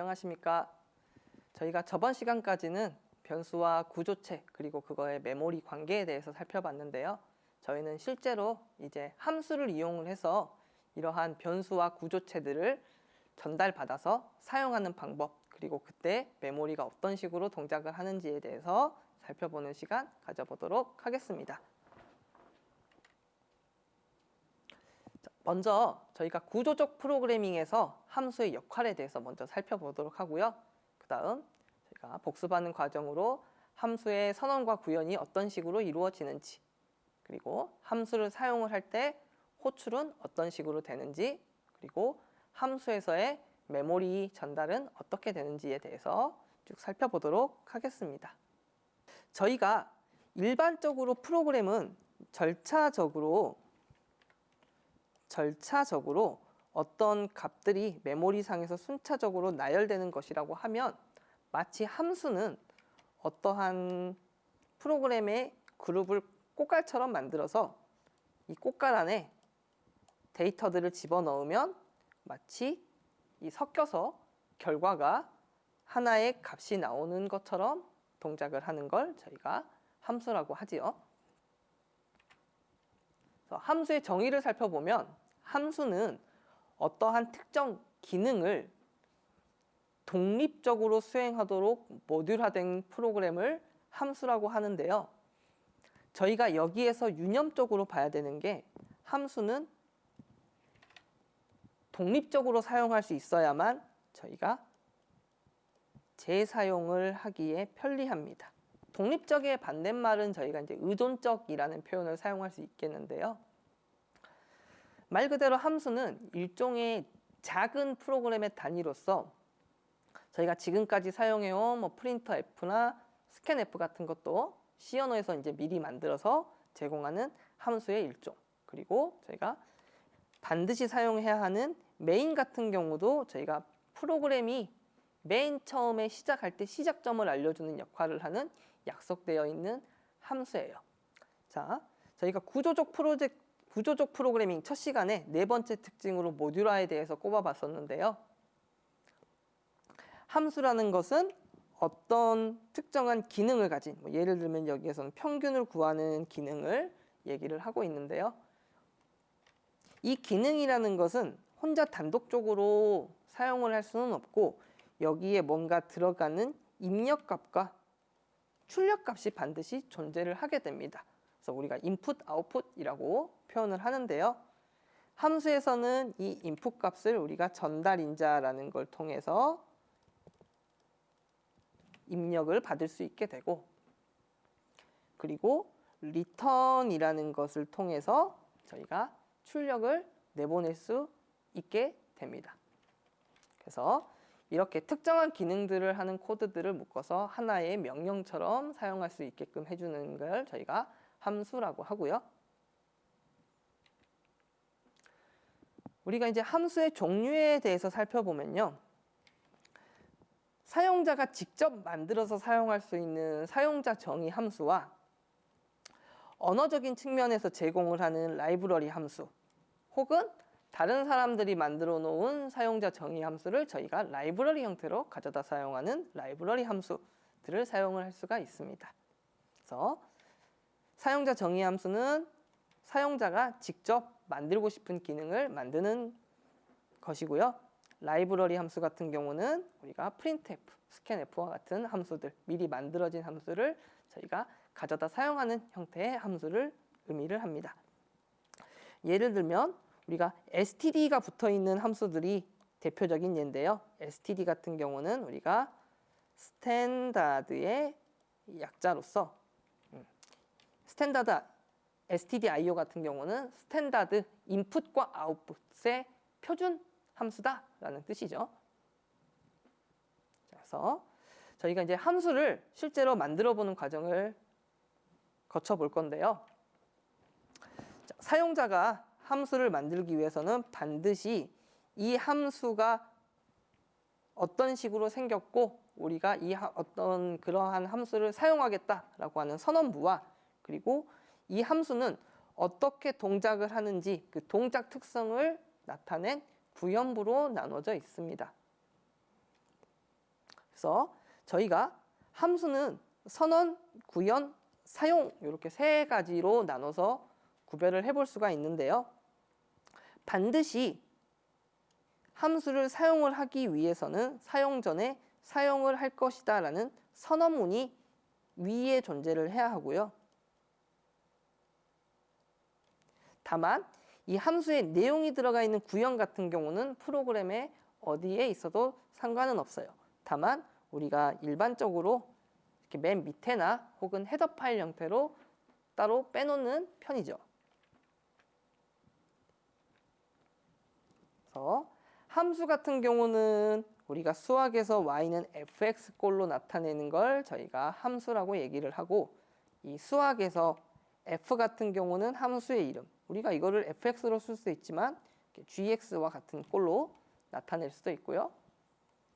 안녕하십니까. 저희가 저번 시간까지는 변수와 구조체 그리고 그거의 메모리 관계에 대해서 살펴봤는데요. 저희는 실제로 이제 함수를 이용을 해서 이러한 변수와 구조체들을 전달받아서 사용하는 방법, 그리고 그때 메모리가 어떤 식으로 동작을 하는지에 대해서 살펴보는 시간 가져보도록 하겠습니다. 먼저 저희가 구조적 프로그래밍에서 함수의 역할에 대해서 먼저 살펴보도록 하고요. 그 다음 저희가 복습하는 과정으로 함수의 선언과 구현이 어떤 식으로 이루어지는지, 그리고 함수를 사용을 할 때 호출은 어떤 식으로 되는지, 그리고 함수에서의 메모리 전달은 어떻게 되는지에 대해서 쭉 살펴보도록 하겠습니다. 저희가 일반적으로 프로그램은 절차적으로 어떤 값들이 메모리상에서 순차적으로 나열되는 것이라고 하면, 마치 함수는 어떠한 프로그램의 그룹을 꽃갈처럼 만들어서 이 꽃갈 안에 데이터들을 집어넣으면 마치 이 섞여서 결과가 하나의 값이 나오는 것처럼 동작을 하는 걸 저희가 함수라고 하지요. 함수의 정의를 살펴보면, 함수는 어떠한 특정 기능을 독립적으로 수행하도록 모듈화된 프로그램을 함수라고 하는데요. 저희가 여기에서 유념적으로 봐야 되는 게, 함수는 독립적으로 사용할 수 있어야만 저희가 재사용을 하기에 편리합니다. 독립적의 반대말은 저희가 이제 의존적이라는 표현을 사용할 수 있겠는데요. 말 그대로 함수는 일종의 작은 프로그램의 단위로서 저희가 지금까지 사용해온 프린터 F나 스캔 F 같은 것도 C 언어에서 이제 미리 만들어서 제공하는 함수의 일종, 그리고 저희가 반드시 사용해야 하는 메인 같은 경우도 저희가 프로그램이 맨 처음에 시작할 때 시작점을 알려주는 역할을 하는 약속되어 있는 함수예요. 자, 저희가 구조적 프로그래밍 첫 시간에 네 번째 특징으로 모듈화에 대해서 꼽아봤었는데요. 함수라는 것은 어떤 특정한 기능을 가진, 예를 들면 여기에서는 평균을 구하는 기능을 얘기를 하고 있는데요. 이 기능이라는 것은 혼자 단독적으로 사용을 할 수는 없고, 여기에 뭔가 들어가는 입력값과 출력값이 반드시 존재를 하게 됩니다. 그래서 우리가 인풋, 아웃풋이라고 표현을 하는데요. 함수에서는 이 인풋 값을 우리가 전달인자라는 걸 통해서 입력을 받을 수 있게 되고, 그리고 return이라는 것을 통해서 저희가 출력을 내보낼 수 있게 됩니다. 그래서 이렇게 특정한 기능들을 하는 코드들을 묶어서 하나의 명령처럼 사용할 수 있게끔 해주는 걸 저희가 함수라고 하고요. 우리가 이제 함수의 종류에 대해서 살펴보면요. 사용자가 직접 만들어서 사용할 수 있는 사용자 정의 함수와 언어적인 측면에서 제공을 하는 라이브러리 함수, 혹은 다른 사람들이 만들어 놓은 사용자 정의 함수를 저희가 라이브러리 형태로 가져다 사용하는 라이브러리 함수들을 사용을 할 수가 있습니다. 그래서 사용자 정의 함수는 사용자가 직접 만들고 싶은 기능을 만드는 것이고요. 라이브러리 함수 같은 경우는 우리가 printf, scanf와 같은 함수들, 미리 만들어진 함수를 저희가 가져다 사용하는 형태의 함수를 의미를 합니다. 예를 들면 우리가 std가 붙어있는 함수들이 대표적인 예인데요. std 같은 경우는 우리가 스탠다드의 약자로서 스탠다드 stdio 같은 경우는 스탠다드 인풋과 아웃풋의 표준 함수다라는 뜻이죠. 그래서 저희가 이제 함수를 실제로 만들어 보는 과정을 거쳐 볼 건데요. 자, 사용자가 함수를 만들기 위해서는 반드시 이 함수가 어떤 식으로 생겼고 우리가 어떤 그러한 함수를 사용하겠다라고 하는 선언부와, 그리고 이 함수는 어떻게 동작을 하는지 그 동작 특성을 나타낸 구현부로 나눠져 있습니다. 그래서 저희가 함수는 선언, 구현, 사용 이렇게 세 가지로 나눠서 구별을 해볼 수가 있는데요. 반드시 함수를 사용을 하기 위해서는 사용 전에 사용을 할 것이다 라는 선언문이 위에 존재를 해야 하고요. 다만 이 함수에 내용이 들어가 있는 구형 같은 경우는 프로그램에 어디에 있어도 상관은 없어요. 다만 우리가 일반적으로 이렇게 맨 밑에나 혹은 헤더 파일 형태로 따로 빼놓는 편이죠. 그래서 함수 같은 경우는 우리가 수학에서 y는 fx꼴로 나타내는 걸 저희가 함수라고 얘기를 하고, 이 수학에서 f 같은 경우는 함수의 이름, 우리가 이거를 fx로 쓸 수 있지만 gx와 같은 꼴로 나타낼 수도 있고요.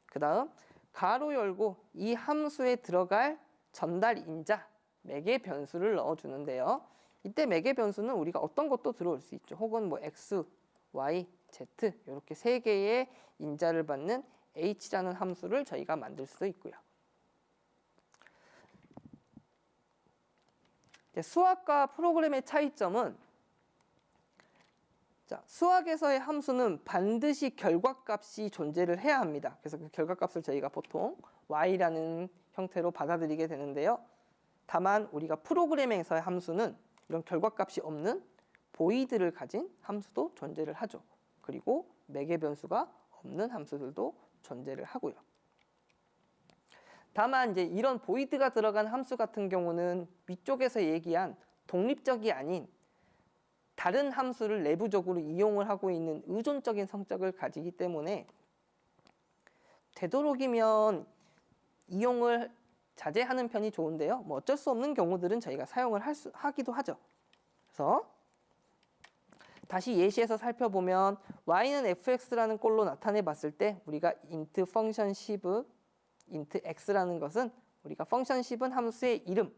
그 다음 가로 열고 이 함수에 들어갈 전달 인자, 매개 변수를 넣어주는데요. 이때 매개 변수는 우리가 어떤 것도 들어올 수 있죠. 혹은 뭐 x, y, z 이렇게 세 개의 인자를 받는 h라는 함수를 저희가 만들 수도 있고요. 수학과 프로그램의 차이점은, 수학에서의 함수는 반드시 결과값이 존재를 해야 합니다. 그래서 그 결과값을 저희가 보통 y라는 형태로 받아들이게 되는데요. 다만 우리가 프로그램에서의 함수는 이런 결과값이 없는 보이드를 가진 함수도 존재를 하죠. 그리고 매개 변수가 없는 함수들도 존재를 하고요. 다만 이제 이런 보이드가 들어간 함수 같은 경우는 위쪽에서 얘기한 독립적이 아닌 다른 함수를 내부적으로 이용을 하고 있는 의존적인 성격을 가지기 때문에 되도록이면 이용을 자제하는 편이 좋은데요. 뭐 어쩔 수 없는 경우들은 저희가 사용을 하기도 하죠. 그래서 다시 예시에서 살펴보면 y는 fx라는 꼴로 나타내 봤을 때 우리가 int 펑션 10, int x라는 것은 우리가 펑션 10은 함수의 이름,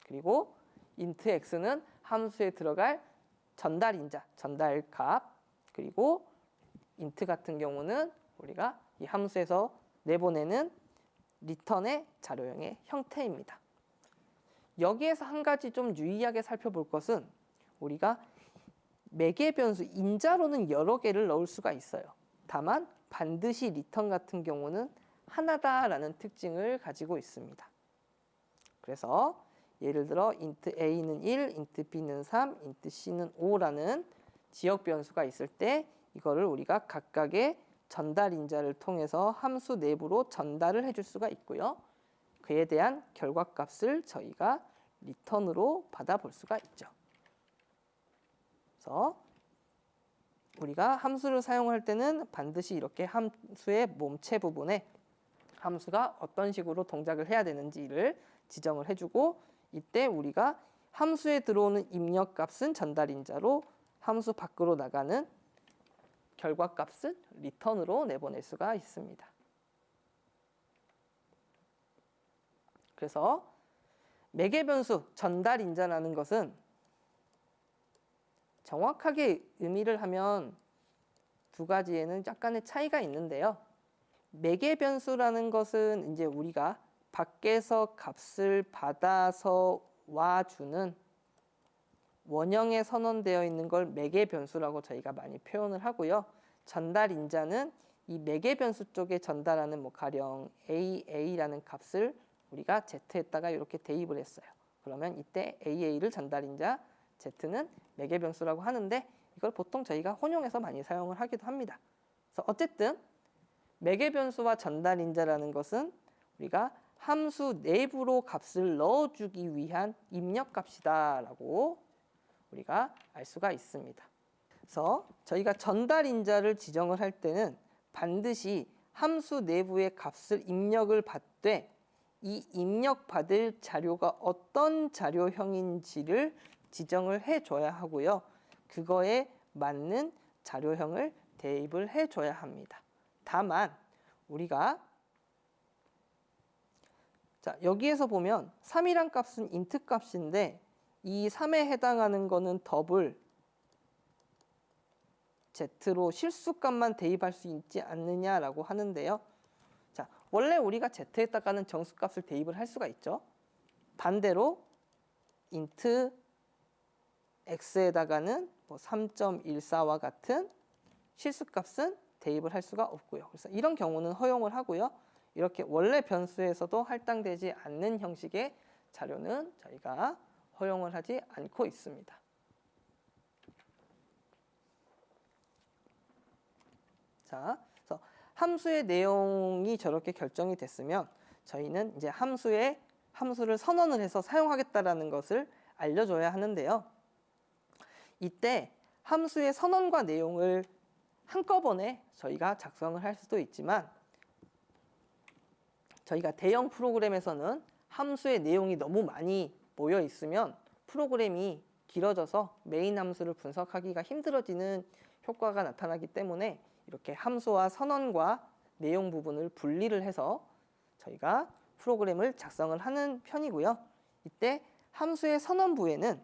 그리고 int x는 함수에 들어갈 전달 인자, 전달 값, 그리고 int 같은 경우는 우리가 이 함수에서 내보내는 리턴의 자료형의 형태입니다. 여기에서 한 가지 좀 유의하게 살펴볼 것은, 우리가 매개 변수 인자로는 여러 개를 넣을 수가 있어요. 다만 반드시 리턴 같은 경우는 하나다라는 특징을 가지고 있습니다. 그래서 예를 들어 int a는 1, int b는 3, int c는 5라는 지역 변수가 있을 때 이거를 우리가 각각의 전달 인자를 통해서 함수 내부로 전달을 해줄 수가 있고요. 그에 대한 결과값을 저희가 리턴으로 받아볼 수가 있죠. 그래서 우리가 함수를 사용할 때는 반드시 이렇게 함수의 몸체 부분에 함수가 어떤 식으로 동작을 해야 되는지를 지정을 해주고, 이때 우리가 함수에 들어오는 입력값은 전달인자로 함수 밖으로 나가는 결과값은 리턴으로 내보낼 수가 있습니다. 그래서 매개 변수 전달인자라는 것은 정확하게 의미를 하면 두 가지에는 약간의 차이가 있는데요. 매개 변수라는 것은 이제 우리가 밖에서 값을 받아서 와주는 원형에 선언되어 있는 걸 매개 변수라고 저희가 많이 표현을 하고요. 전달 인자는 이 매개 변수 쪽에 전달하는 뭐 가령 AA라는 값을 우리가 Z에다가 이렇게 대입을 했어요. 그러면 이때 AA를 전달 인자, Z는 매개 변수라고 하는데, 이걸 보통 저희가 혼용해서 많이 사용을 하기도 합니다. 그래서 어쨌든 매개 변수와 전달 인자라는 것은 우리가 함수 내부로 값을 넣어주기 위한 입력값이다라고 우리가 알 수가 있습니다. 그래서 저희가 전달 인자를 지정을 할 때는 반드시 함수 내부의 값을 입력을 받되 이 입력받을 자료가 어떤 자료형인지를 지정을 해줘야 하고요. 그거에 맞는 자료형을 대입을 해줘야 합니다. 다만 우리가 여기에서 보면 3이란 값은 int 값인데 이 3에 해당하는 거는 더블 z로 실수값만 대입할 수 있지 않느냐라고 하는데요. 원래 우리가 z에다가는 정수값을 대입을 할 수가 있죠. 반대로 int x에다가는 뭐 3.14와 같은 실수값은 대입을 할 수가 없고요. 그래서 이런 경우는 허용을 하고요. 이렇게 원래 변수에서도 할당되지 않는 형식의 자료는 저희가 허용을 하지 않고 있습니다. 자, 그래서 함수의 내용이 저렇게 결정이 됐으면 저희는 이제 함수를 선언을 해서 사용하겠다라는 것을 알려줘야 하는데요. 이때 함수의 선언과 내용을 한꺼번에 저희가 작성을 할 수도 있지만 저희가 대형 프로그램에서는 함수의 내용이 너무 많이 모여 있으면 프로그램이 길어져서 메인 함수를 분석하기가 힘들어지는 효과가 나타나기 때문에 이렇게 함수와 선언과 내용 부분을 분리를 해서 저희가 프로그램을 작성을 하는 편이고요. 이때 함수의 선언부에는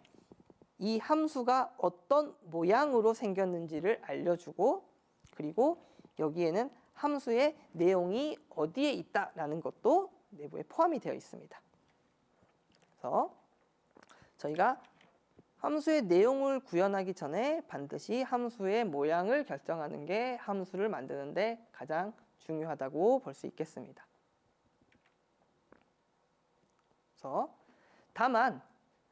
이 함수가 어떤 모양으로 생겼는지를 알려주고 그리고 여기에는 함수의 내용이 어디에 있다라는 것도 내부에 포함이 되어 있습니다. 그래서 저희가 함수의 내용을 구현하기 전에 반드시 함수의 모양을 결정하는 게 함수를 만드는 데 가장 중요하다고 볼 수 있겠습니다. 그래서 다만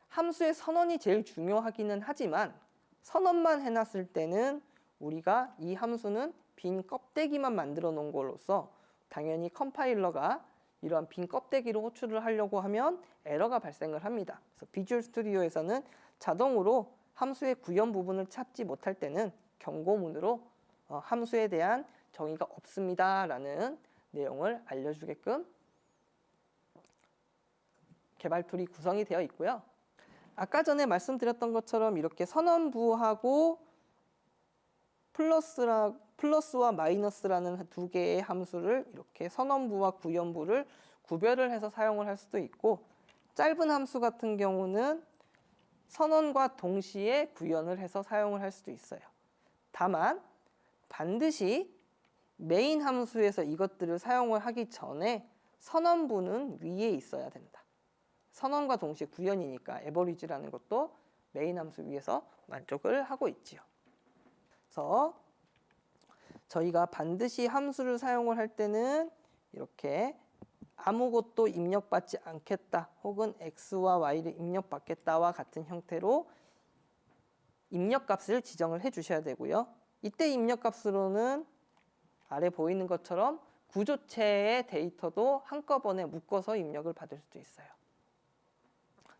함수의 선언이 제일 중요하기는 하지만 선언만 해놨을 때는 우리가 이 함수는 빈 껍데기만 만들어 놓은 걸로써 당연히 컴파일러가 이러한 빈 껍데기로 호출을 하려고 하면 에러가 발생을 합니다. 그래서 비주얼 스튜디오에서는 자동으로 함수의 구현 부분을 찾지 못할 때는 경고문으로 함수에 대한 정의가 없습니다라는 내용을 알려주게끔 개발 툴이 구성이 되어 있고요. 아까 전에 말씀드렸던 것처럼 이렇게 선언부하고 플러스와 마이너스라는 두 개의 함수를 이렇게 선언부와 구현부를 구별을 해서 사용을 할 수도 있고 짧은 함수 같은 경우는 선언과 동시에 구현을 해서 사용을 할 수도 있어요. 다만 반드시 메인 함수에서 이것들을 사용을 하기 전에 선언부는 위에 있어야 된다. 선언과 동시에 구현이니까 에버리지라는 것도 메인 함수 위에서 만족을 하고 있지요. 그래서 저희가 반드시 함수를 사용을 할 때는 이렇게 아무것도 입력받지 않겠다 혹은 x와 y를 입력받겠다와 같은 형태로 입력값을 지정을 해 주셔야 되고요. 이때 입력값으로는 아래 보이는 것처럼 구조체의 데이터도 한꺼번에 묶어서 입력을 받을 수도 있어요.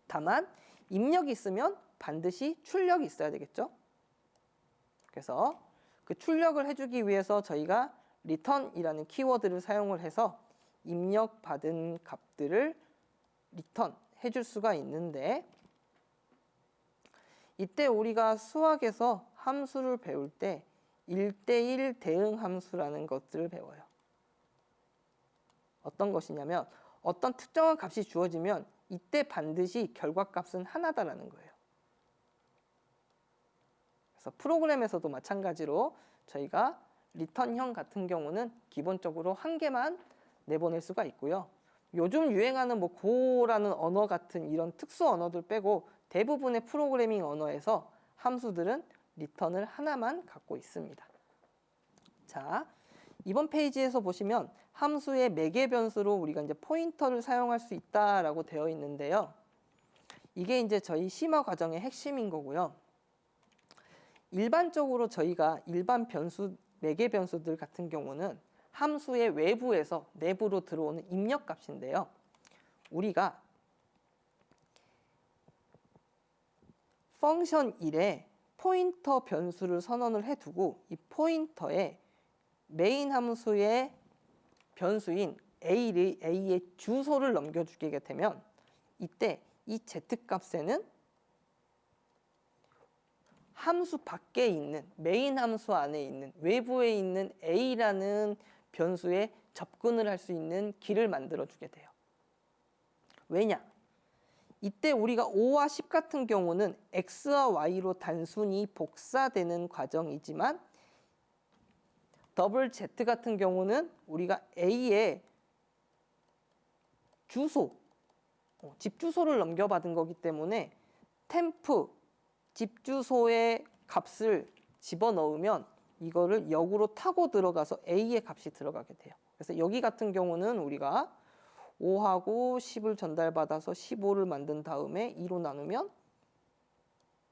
다만 입력이 있으면 반드시 출력이 있어야 되겠죠. 그래서 그 출력을 해주기 위해서 저희가 return이라는 키워드를 사용을 해서 입력받은 값들을 return 해줄 수가 있는데 이때 우리가 수학에서 함수를 배울 때 1대1 대응 함수라는 것들을 배워요. 어떤 것이냐면 어떤 특정한 값이 주어지면 이때 반드시 결과값은 하나다라는 거예요. 그래서 프로그램에서도 마찬가지로 저희가 return형 같은 경우는 기본적으로 한 개만 내보낼 수가 있고요. 요즘 유행하는 뭐 고라는 언어 같은 이런 특수 언어들 빼고 대부분의 프로그래밍 언어에서 함수들은 return을 하나만 갖고 있습니다. 자, 이번 페이지에서 보시면 함수의 매개 변수로 우리가 이제 포인터를 사용할 수 있다라고 되어 있는데요. 이게 이제 저희 심화 과정의 핵심인 거고요. 일반적으로 저희가 일반 변수, 매개 변수들 같은 경우는 함수의 외부에서 내부로 들어오는 입력값인데요. 우리가 펑션 1에 포인터 변수를 선언을 해두고 이 포인터에 메인 함수의 변수인 A의 주소를 넘겨주게 되면 이때 이 z값에는 함수 밖에 있는 메인 함수 안에 있는 외부에 있는 A라는 변수에 접근을 할 수 있는 길을 만들어 주게 돼요. 왜냐? 이때 우리가 5와 10 같은 경우는 x와 y로 단순히 복사되는 과정이지만 더블 z 같은 경우는 우리가 a에 주소, 집 주소를 넘겨받은 거기 때문에 템프, 집 주소의 값을 집어넣으면 이거를 역으로 타고 들어가서 A의 값이 들어가게 돼요. 그래서 여기 같은 경우는 우리가 5하고 10을 전달받아서 15를 만든 다음에 2로 나누면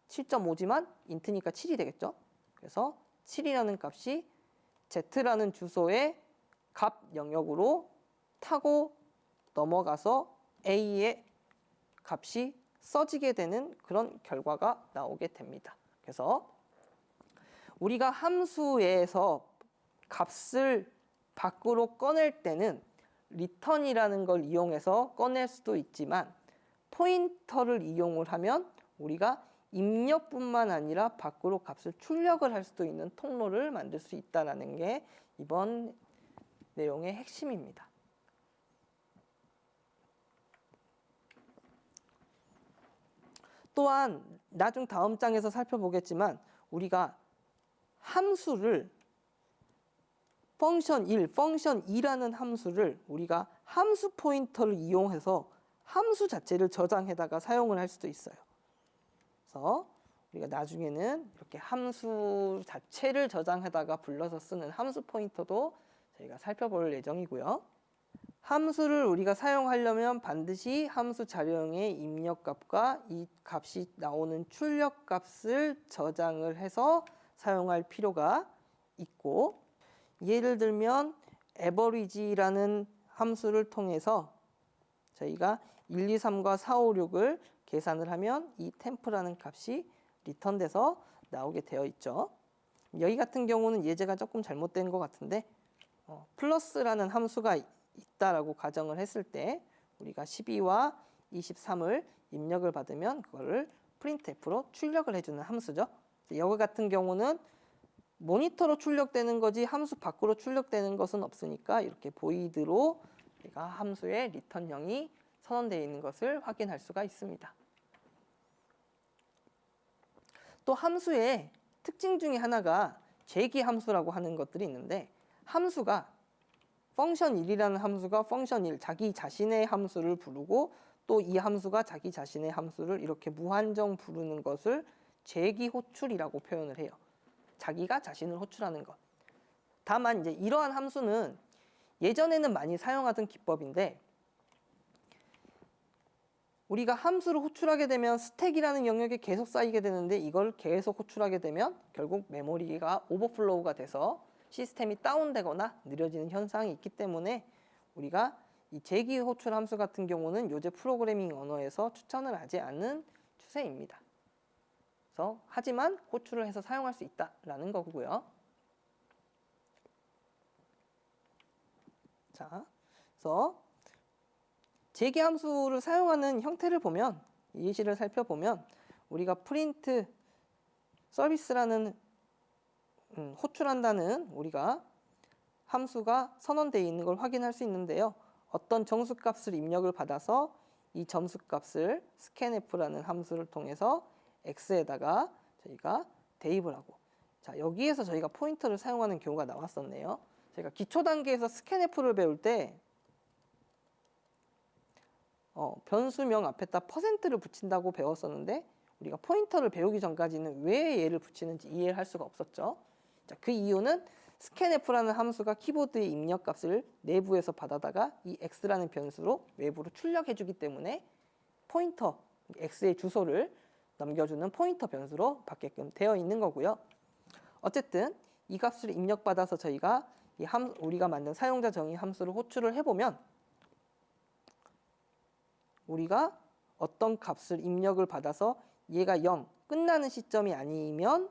7.5지만 인트니까 7이 되겠죠. 그래서 7이라는 값이 Z라는 주소의 값 영역으로 타고 넘어가서 A의 값이 써지게 되는 그런 결과가 나오게 됩니다. 그래서 우리가 함수에서 값을 밖으로 꺼낼 때는 return이라는 걸 이용해서 꺼낼 수도 있지만 포인터를 이용을 하면 우리가 입력뿐만 아니라 밖으로 값을 출력을 할 수도 있는 통로를 만들 수 있다는 게 이번 내용의 핵심입니다. 또한 나중 다음 장에서 살펴보겠지만 우리가 함수를 펑션 1, 펑션 2라는 함수를 우리가 함수 포인터를 이용해서 함수 자체를 저장해다가 사용을 할 수도 있어요. 그래서 우리가 나중에는 이렇게 함수 자체를 저장해다가 불러서 쓰는 함수 포인터도 저희가 살펴볼 예정이고요. 함수를 우리가 사용하려면 반드시 함수 자료형의 입력값과 이 값이 나오는 출력값을 저장을 해서 사용할 필요가 있고, 예를 들면 average라는 함수를 통해서 저희가 1, 2, 3과 4, 5, 6을 계산을 하면 이 템프라는 값이 리턴돼서 나오게 되어 있죠. 여기 같은 경우는 예제가 조금 잘못된 것 같은데 플러스라는 함수가 있다라고 가정을 했을 때 우리가 12와 23을 입력을 받으면 그거를 printf로 출력을 해주는 함수죠. 여기 같은 경우는 모니터로 출력되는 거지 함수 밖으로 출력되는 것은 없으니까 이렇게 void로 우리가 함수의 return형이 선언되어 있는 것을 확인할 수가 있습니다. 또 함수의 특징 중에 하나가 재기 함수라고 하는 것들이 있는데, 함수가 펑션 1이라는 함수가 펑션 1, 자기 자신의 함수를 부르고 또 이 함수가 자기 자신의 함수를 이렇게 무한정 부르는 것을 재기 호출이라고 표현을 해요. 자기가 자신을 호출하는 것. 다만 이제 이러한 함수는 예전에는 많이 사용하던 기법인데, 우리가 함수를 호출하게 되면 스택이라는 영역에 계속 쌓이게 되는데 이걸 계속 호출하게 되면 결국 메모리가 오버플로우가 돼서 시스템이 다운되거나 느려지는 현상이 있기 때문에 우리가 이 재기 호출 함수 같은 경우는 요새 프로그래밍 언어에서 추천을 하지 않는 추세입니다. 그래서 하지만 호출을 해서 사용할 수 있다라는 거고요. 자, 그래서 재기 함수를 사용하는 형태를 보면, 이 예시를 살펴보면 우리가 프린트 서비스라는 호출한다는 우리가 함수가 선언되어 있는 걸 확인할 수 있는데요. 어떤 정수값을 입력을 받아서 이 점수값을 scanf라는 함수를 통해서 x에다가 저희가 대입을 하고, 자 여기에서 저희가 포인터를 사용하는 경우가 나왔었네요. 저희가 기초 단계에서 scanf를 배울 때 변수명 앞에다 %를 붙인다고 배웠었는데 우리가 포인터를 배우기 전까지는 왜 얘를 붙이는지 이해를 할 수가 없었죠. 자, 그 이유는 scanf라는 함수가 키보드의 입력값을 내부에서 받아다가 이 x라는 변수로 외부로 출력해 주기 때문에 포인터, x의 주소를 넘겨주는 포인터 변수로 받게끔 되어 있는 거고요. 어쨌든 이 값을 입력받아서 저희가 우리가 만든 사용자 정의 함수를 호출을 해보면 우리가 어떤 값을 입력을 받아서 얘가 0, 끝나는 시점이 아니면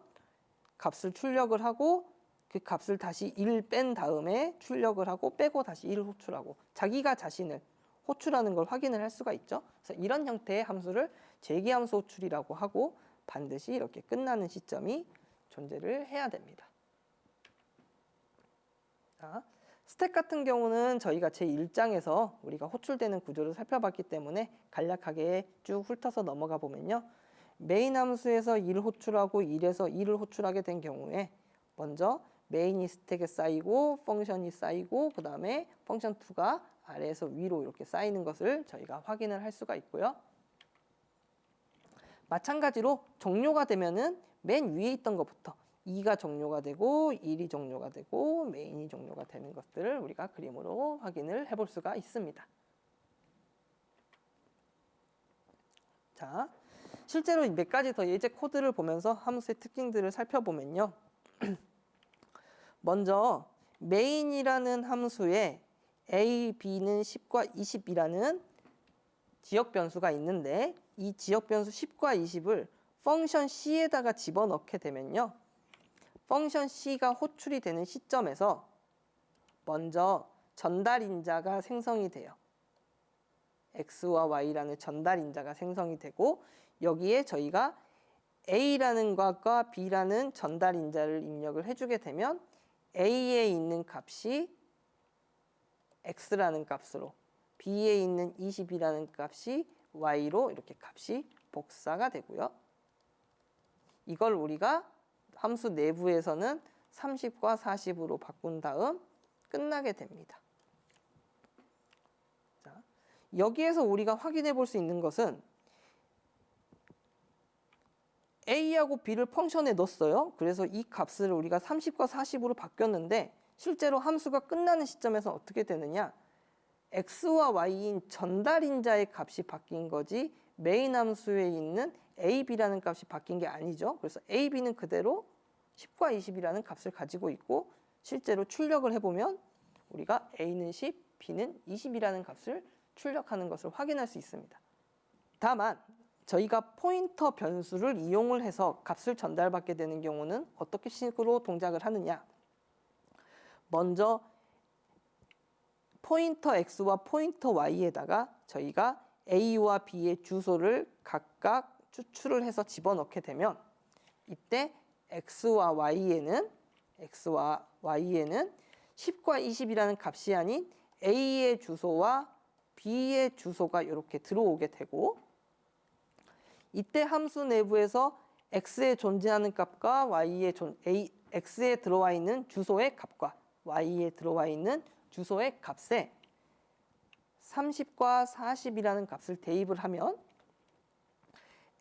값을 출력을 하고 그 값을 다시 1 뺀 다음에 출력을 하고 빼고 다시 1을 호출하고 자기가 자신을 호출하는 걸 확인을 할 수가 있죠. 그래서 이런 형태의 함수를 재기함수 호출이라고 하고 반드시 이렇게 끝나는 시점이 존재를 해야 됩니다. 자, 스택 같은 경우는 저희가 제1장에서 우리가 호출되는 구조를 살펴봤기 때문에 간략하게 쭉 훑어서 넘어가 보면요. 메인 함수에서 1을 호출하고 1에서 2를 호출하게 된 경우에 먼저 메인이 스택에 쌓이고 펑션이 쌓이고 그 다음에 펑션 2가 아래에서 위로 이렇게 쌓이는 것을 저희가 확인을 할 수가 있고요. 마찬가지로 종료가 되면은 맨 위에 있던 것부터 2가 종료가 되고 1이 종료가 되고 메인이 종료가 되는 것들을 우리가 그림으로 확인을 해볼 수가 있습니다. 자, 실제로 몇 가지 더 예제 코드를 보면서 함수의 특징들을 살펴보면요. 먼저 메인이라는 함수에 a, b는 10과 20이라는 지역 변수가 있는데 이 지역 변수 10과 20을 펑션 c에다가 집어넣게 되면요. 펑션 c가 호출이 되는 시점에서 먼저 전달인자가 생성이 돼요. x와 y라는 전달인자가 생성이 되고 여기에 저희가 a라는 값과 b라는 전달인자를 입력을 해주게 되면 a에 있는 값이 x라는 값으로 b에 있는 20이라는 값이 y로 이렇게 값이 복사가 되고요. 이걸 우리가 함수 내부에서는 30과 40으로 바꾼 다음 끝나게 됩니다. 자, 여기에서 우리가 확인해 볼 수 있는 것은 a하고 b를 펑션에 넣었어요. 그래서 이 값을 우리가 30과 40으로 바뀌었는데 실제로 함수가 끝나는 시점에서 어떻게 되느냐? x와 y인 전달인자의 값이 바뀐 거지 메인 함수에 있는 a, b라는 값이 바뀐 게 아니죠. 그래서 a, b는 그대로 10과 20이라는 값을 가지고 있고 실제로 출력을 해보면 우리가 a는 10, b는 20이라는 값을 출력하는 것을 확인할 수 있습니다. 다만 저희가 포인터 변수를 이용을 해서 값을 전달받게 되는 경우는 어떻게 식으로 동작을 하느냐? 먼저 포인터 x와 포인터 y에다가 저희가 a와 b의 주소를 각각 추출을 해서 집어넣게 되면 이때 x와 y에는 10과 20이라는 값이 아닌 a의 주소와 b의 주소가 이렇게 들어오게 되고 이때 함수 내부에서 x에 존재하는 값과 x에 들어와 있는 주소의 값과 y에 들어와 있는 주소의 값에 30과 40이라는 값을 대입을 하면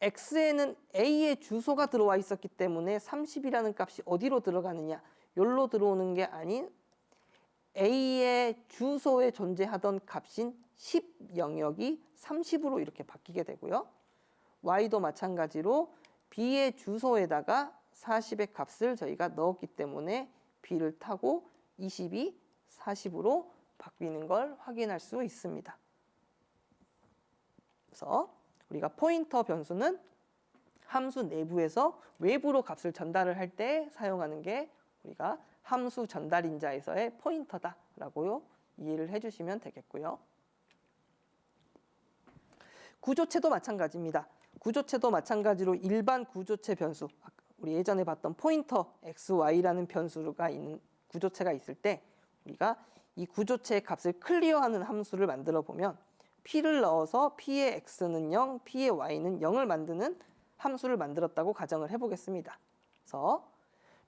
x에는 a의 주소가 들어와 있었기 때문에 30이라는 값이 어디로 들어가느냐? 여기로 들어오는 게 아닌 a의 주소에 존재하던 값인 10 영역이 30으로 이렇게 바뀌게 되고요. y도 마찬가지로 b의 주소에다가 40의 값을 저희가 넣었기 때문에 b를 타고 20이 40으로 바뀌는 걸 확인할 수 있습니다. 그래서 우리가 포인터 변수는 함수 내부에서 외부로 값을 전달을 할 때 사용하는 게 우리가 함수 전달인자에서의 포인터다라고 이해를 해주시면 되겠고요. 구조체도 마찬가지입니다. 구조체도 마찬가지로 일반 구조체 변수, 우리 예전에 봤던 포인터 x, y라는 변수가 있는 구조체가 있을 때 우리가 이 구조체의 값을 클리어하는 함수를 만들어 보면 p를 넣어서 p의 x는 0, p의 y는 0을 만드는 함수를 만들었다고 가정을 해보겠습니다. 그래서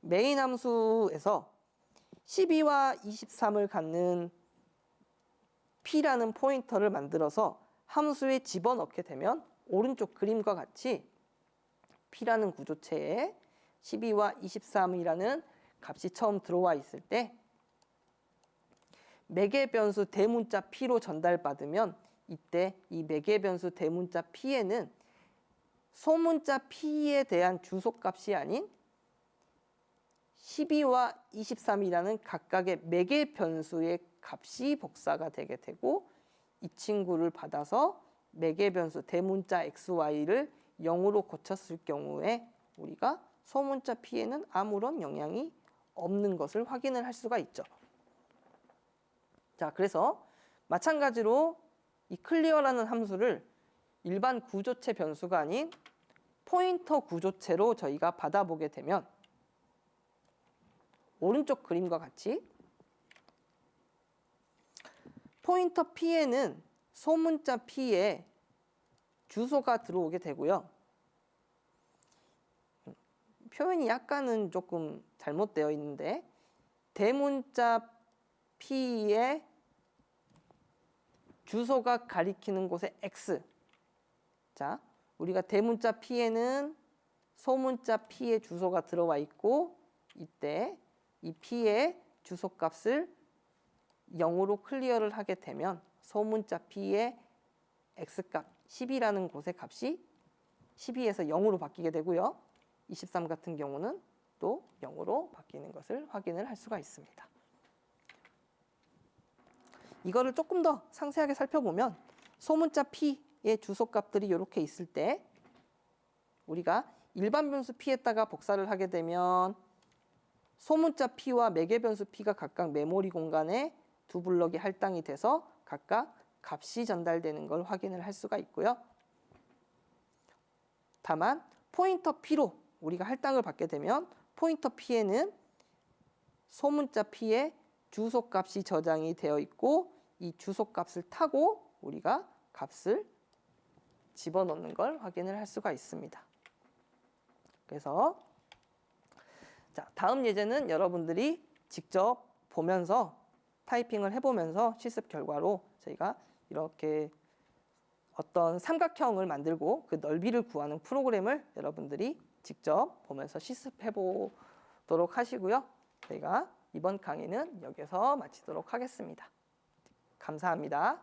메인 함수에서 12와 23을 갖는 p라는 포인터를 만들어서 함수에 집어넣게 되면 오른쪽 그림과 같이 p라는 구조체에 12와 23이라는 값이 처음 들어와 있을 때 매개 변수 대문자 p로 전달받으면 이때 이 매개 변수 대문자 p에는 소문자 p에 대한 주소값이 아닌 12와 23이라는 각각의 매개 변수의 값이 복사가 되게 되고 이 친구를 받아서 매개 변수 대문자 xy를 0으로 고쳤을 경우에 우리가 소문자 p에는 아무런 영향이 없는 것을 확인을 할 수가 있죠. 자, 그래서 마찬가지로 이 클리어라는 함수를 일반 구조체 변수가 아닌 포인터 구조체로 저희가 받아보게 되면 오른쪽 그림과 같이 포인터 p에는 소문자 p에 주소가 들어오게 되고요. 표현이 약간은 조금 잘못되어 있는데 대문자 P의 주소가 가리키는 곳에 X. 자, 우리가 대문자 P에는 소문자 P의 주소가 들어와 있고 이때 이 P의 주소값을 0으로 클리어를 하게 되면 소문자 P의 X값 10이라는 곳의 값이 12에서 0으로 바뀌게 되고요. 23 같은 경우는 또 0으로 바뀌는 것을 확인을 할 수가 있습니다. 이거를 조금 더 상세하게 살펴보면 소문자 P의 주소값들이 이렇게 있을 때 우리가 일반 변수 P에다가 복사를 하게 되면 소문자 P와 매개 변수 P가 각각 메모리 공간에 두 블럭이 할당이 돼서 각각 값이 전달되는 걸 확인을 할 수가 있고요. 다만 포인터 P로 우리가 할당을 받게 되면 포인터 P에는 소문자 P의 주소값이 저장이 되어 있고 이 주소값을 타고 우리가 값을 집어넣는 걸 확인을 할 수가 있습니다. 그래서 자, 다음 예제는 여러분들이 직접 보면서 타이핑을 해보면서 실습 결과로 저희가 이렇게 어떤 삼각형을 만들고 그 넓이를 구하는 프로그램을 여러분들이 직접 보면서 실습해 보도록 하시고요. 저희가 이번 강의는 여기서 마치도록 하겠습니다. 감사합니다.